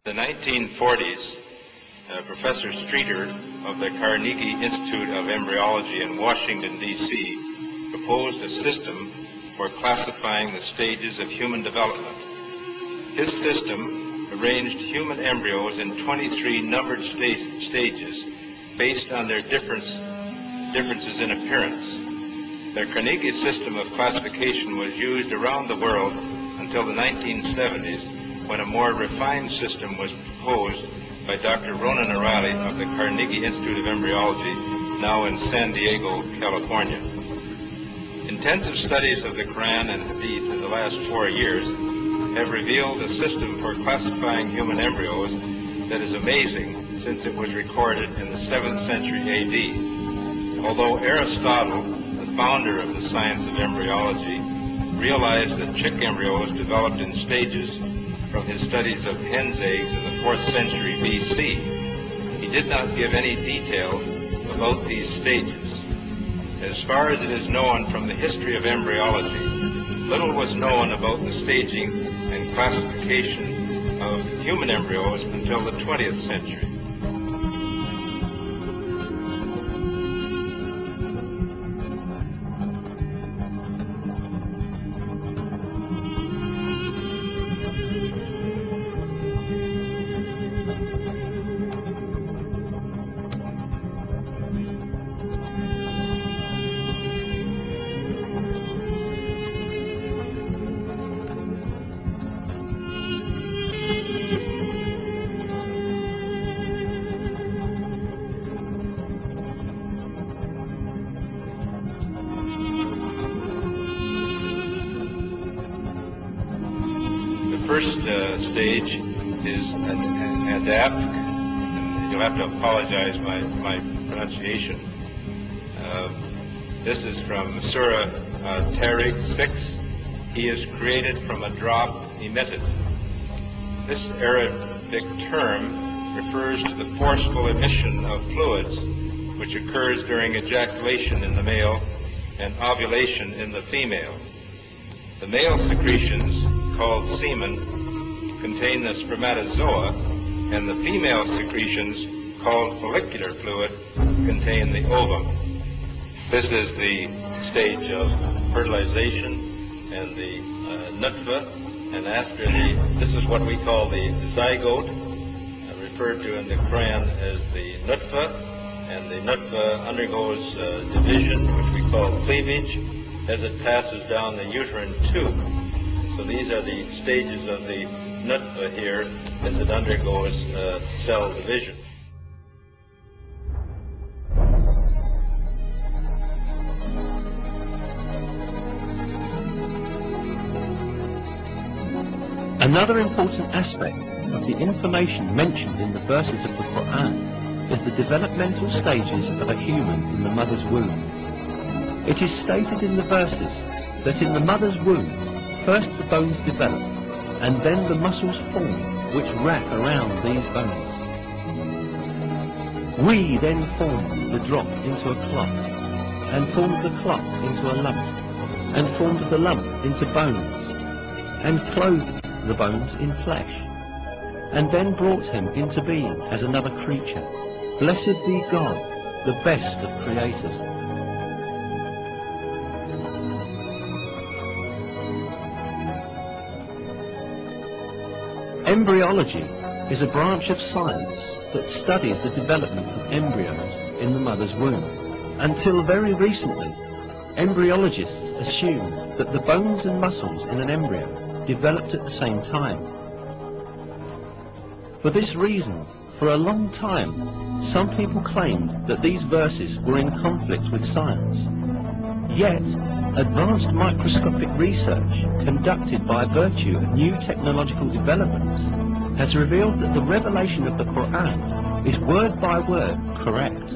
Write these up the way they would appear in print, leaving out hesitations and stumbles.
In the 1940s, Professor Streeter of the Carnegie Institute of Embryology in Washington, D.C., proposed a system for classifying the stages of human development. His system arranged human embryos in 23 numbered stages based on their differences in appearance. The Carnegie system of classification was used around the world until the 1970s, when a more refined system was proposed by Dr. Ronan O'Reilly of the Carnegie Institute of Embryology, now in San Diego, California. Intensive studies of the Quran and Hadith in the last 4 years have revealed a system for classifying human embryos that is amazing, since it was recorded in the 7th century A.D. Although Aristotle, the founder of the science of embryology, realized that chick embryos developed in stages from his studies of hen's eggs in the 4th century B.C., he did not give any details about these stages. As far as it is known from the history of embryology, little was known about the staging and classification of human embryos until the 20th century. First stage is adapt, and you'll have to apologize my pronunciation. This is from Surah Tariq 6. He is created from a drop emitted. This Arabic term refers to the forceful emission of fluids which occurs during ejaculation in the male and ovulation in the female. The male secretions, called semen, contain the spermatozoa, and the female secretions, called follicular fluid, contain the ovum. This is the stage of fertilization and the nutfa, and after this is what we call the zygote, referred to in the Quran as the nutfa, and the nutfa undergoes division, which we call cleavage, as it passes down the uterine tube. So these are the stages of the nutfa here as it undergoes cell division. Another important aspect of the information mentioned in the verses of the Quran is the developmental stages of a human in the mother's womb. It is stated in the verses that in the mother's womb, first the bones develop, and then the muscles form which wrap around these bones. We then formed the drop into a clot, and formed the clot into a lump, and formed the lump into bones, and clothed the bones in flesh, and then brought him into being as another creature. Blessed be God, the best of creators. Embryology is a branch of science that studies the development of embryos in the mother's womb. Until very recently, embryologists assumed that the bones and muscles in an embryo developed at the same time. For this reason, for a long time, some people claimed that these verses were in conflict with science. Yet, advanced microscopic research conducted by virtue of new technological developments has revealed that the revelation of the Quran is word by word correct.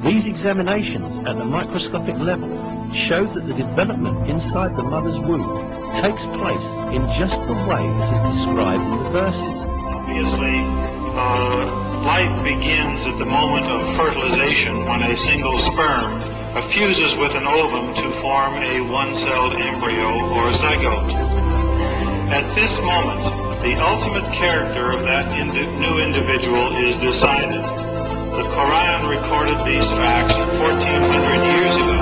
These examinations at the microscopic level show that the development inside the mother's womb takes place in just the way that is described in the verses. Obviously, life begins at the moment of fertilization when a single sperm fuses with an ovum to form a one-celled embryo or zygote. At this moment, The ultimate character of that new individual is decided. The Quran recorded these facts 1400 years ago.